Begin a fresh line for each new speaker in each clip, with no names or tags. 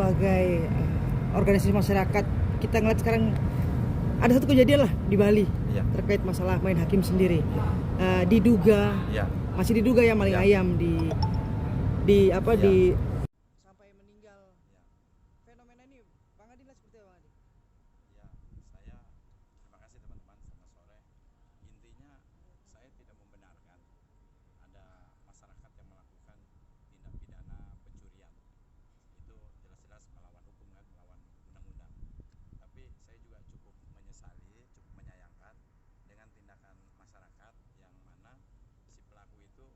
sebagai organisasi masyarakat, kita ngeliat sekarang ada satu kejadian lah di Bali
Ya.
terkait masalah main hakim sendiri. Diduga,
Ya.
masih diduga ya maling
Ya.
ayam di
Ya.
sampai meninggal.
Ya.
Fenomena ini Bang Adi seperti apa, Bang Adi?
Ya, saya terima kasih teman-teman, selamat sore. Intinya saya tidak membenarkan ada masyarakat yang melakukan tindak pidana pencurian. Itu jelas-jelas melawan hukum kan, melawan undang-undang. Tapi saya juga cukup menyesali, cukup menyayangkan dengan tindakan masyarakat yang mana si pelaku itu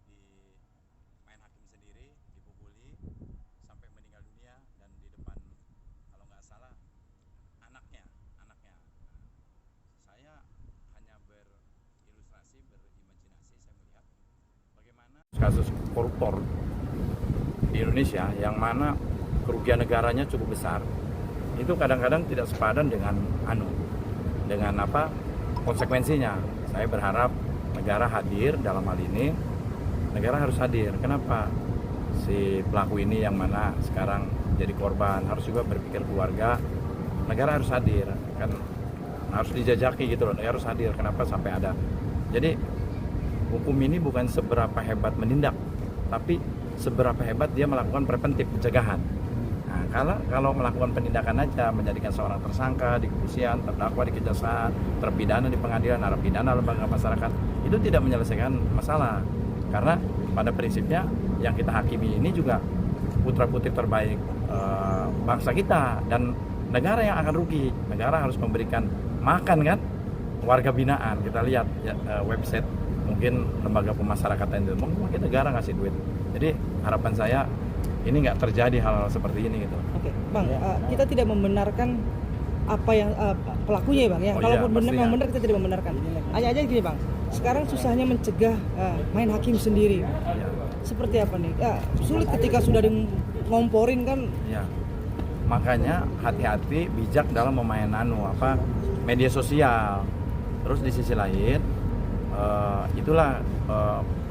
di main hakim sendiri, dipukuli sampai meninggal dunia, dan di depan, kalau nggak salah, anaknya. Saya hanya berilustrasi, berimajinasi, saya melihat bagaimana kasus koruptor di Indonesia yang mana kerugian negaranya cukup besar, itu kadang-kadang tidak sepadan dengan konsekuensinya. Saya berharap negara hadir dalam hal ini. Negara harus hadir. Kenapa? Si pelaku ini yang mana sekarang jadi korban harus juga berpikir keluarga. Negara harus hadir, kan harus dijajaki gitu loh. Negara harus hadir. Kenapa sampai ada? Jadi hukum ini bukan seberapa hebat menindak, tapi seberapa hebat dia melakukan preventif, pencegahan. Nah, kalau melakukan penindakan aja, menjadikan seorang tersangka di kepolisian, terdakwa di kejaksaan, terpidana di pengadilan, narapidana lembaga masyarakat, itu tidak menyelesaikan masalah. Karena pada prinsipnya yang kita hakimi ini juga putra-putri terbaik bangsa kita, dan negara yang akan rugi. Negara harus memberikan makan kan warga binaan. Kita lihat ya, website mungkin lembaga pemasarakatan itu mungkin negara ngasih duit. Jadi harapan saya ini nggak terjadi hal-hal seperti ini gitu.
Oke, Bang, kita tidak membenarkan apa yang pelakunya ya, Bang ya. Kalaupun memang benar, kita tidak membenarkan. Hanya aja gini, Bang. Sekarang susahnya mencegah main hakim sendiri.
Ya.
Seperti apa nih? Sulit ketika sudah ngomporin kan.
Ya. Makanya hati-hati, bijak dalam memain media sosial. Terus di sisi lain itulah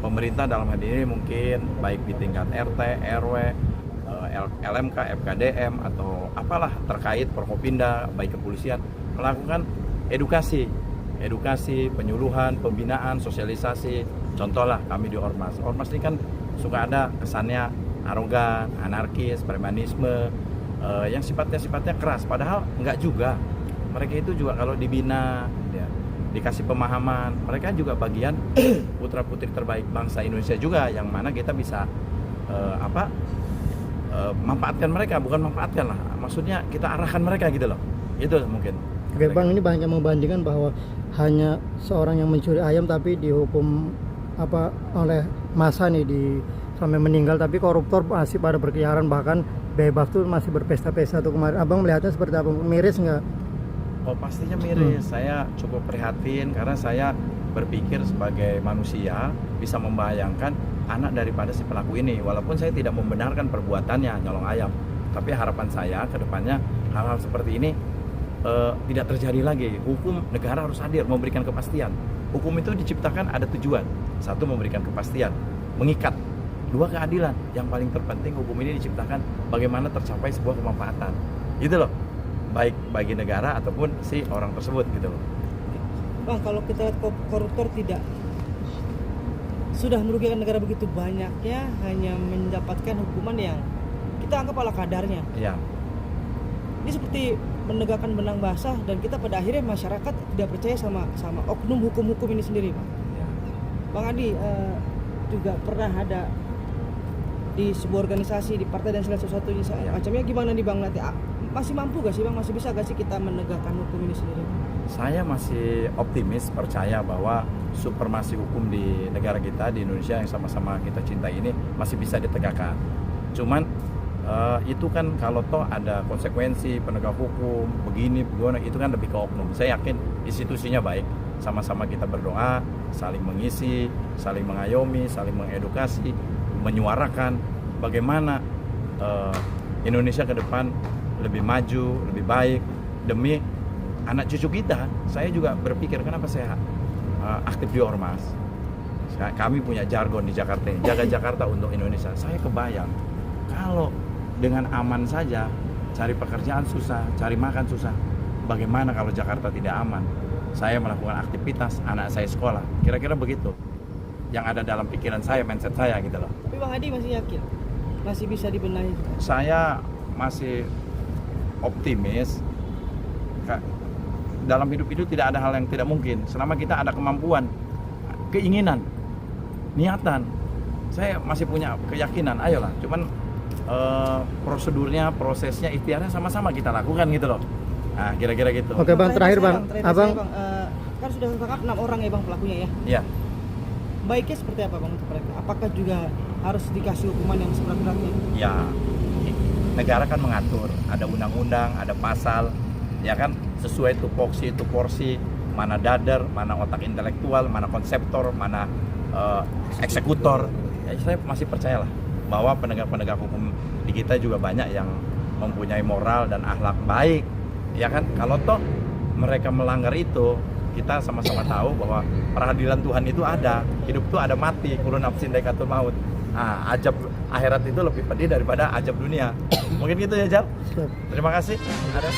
pemerintah dalam hal ini mungkin baik di tingkat RT, RW, LMK, FKDM atau apalah terkait Forkopimda, baik kepolisian, melakukan edukasi, penyuluhan, pembinaan, sosialisasi. Contohlah kami di Ormas ini kan suka ada kesannya arogan, anarkis, premanisme, yang sifatnya keras, padahal enggak juga. Mereka itu juga kalau dibina, ya, dikasih pemahaman, mereka juga bagian putra-putri terbaik bangsa Indonesia juga, yang mana kita bisa manfaatkan mereka, bukan manfaatkan lah, maksudnya kita arahkan mereka gitu loh. Itu mungkin.
Oke, Bang, ini banyak membandingkan bahwa hanya seorang yang mencuri ayam tapi dihukum oleh massa nih sampai meninggal, tapi koruptor masih pada berkeliaran, bahkan bebas tuh masih berpesta-pesta tuh kemarin. Abang melihatnya seperti apa? Miris nggak?
Oh, pastinya miris. Saya cukup prihatin karena saya berpikir sebagai manusia bisa membayangkan anak daripada si pelaku ini. Walaupun saya tidak membenarkan perbuatannya nyolong ayam, tapi harapan saya ke depannya hal-hal seperti ini tidak terjadi lagi. Hukum, negara harus hadir, memberikan kepastian. Hukum itu diciptakan ada tujuan. Satu, memberikan kepastian, mengikat. Dua, keadilan. Yang paling terpenting hukum ini diciptakan bagaimana tercapai sebuah kemanfaatan. Gitu loh. Baik bagi negara ataupun si orang tersebut gitu loh.
Bang, kalau kita lihat koruptor tidak sudah merugikan negara begitu banyaknya, hanya mendapatkan hukuman yang kita anggap ala kadarnya.
Iya.
Ini seperti menegakkan benang basah, dan kita pada akhirnya masyarakat tidak percaya sama oknum hukum ini sendiri, Pak.
Ya.
Bang Adi juga pernah ada di sebuah organisasi, di partai dan segala sesuatu
Ya.
macamnya. Gimana nih Bang, nanti masih mampu gak sih Bang, masih bisa gak sih kita menegakkan hukum ini sendiri?
Saya masih optimis, percaya bahwa supremasi hukum di negara kita, di Indonesia yang sama-sama kita cintai ini masih bisa ditegakkan. Cuman itu kan kalau toh ada konsekuensi penegak hukum begini, itu kan lebih ke oknum. Saya yakin institusinya baik, sama-sama kita berdoa, saling mengisi, saling mengayomi, saling mengedukasi, menyuarakan bagaimana Indonesia ke depan lebih maju, lebih baik demi anak cucu kita. Saya juga berpikir kenapa saya aktif di Ormas. Kami punya jargon di Jakarta ini, jaga Jakarta untuk Indonesia. Saya kebayang kalau dengan aman saja, cari pekerjaan susah, cari makan susah. Bagaimana kalau Jakarta tidak aman? Saya melakukan aktivitas, anak saya sekolah. Kira-kira begitu yang ada dalam pikiran saya, mindset saya gitu loh.
Tapi Bang Hadi masih yakin masih bisa dibenahi?
Saya masih optimis. Dalam hidup itu tidak ada hal yang tidak mungkin selama kita ada kemampuan, keinginan, niatan. Saya masih punya keyakinan, ayolah. Cuman prosedurnya, prosesnya, ikhtiarnya sama-sama kita lakukan gitu loh. Nah, kira-kira gitu.
Oke Bang, terakhir Bang, Abang
kan sudah tertangkap 6 orang ya Bang pelakunya ya.
Iya.
Baiknya seperti apa Bang untuk mereka? Apakah juga harus dikasih hukuman yang seberat-beratnya?
Ya, negara kan mengatur, ada undang-undang, ada pasal, ya kan, sesuai tupoksi, itu porsi, mana dader, mana otak intelektual, mana konseptor, mana eksekutor. Ya, saya masih percayalah bahwa penegak-penegak hukum di kita juga banyak yang mempunyai moral dan akhlak baik, ya kan. Kalau toh mereka melanggar itu, kita sama-sama tahu bahwa peradilan Tuhan itu ada, hidup itu ada mati, kullu nafsin dha'iqatul maut. Nah, ajab akhirat itu lebih pedih daripada ajab dunia. Mungkin gitu ya, Jal. Terima kasih. Ada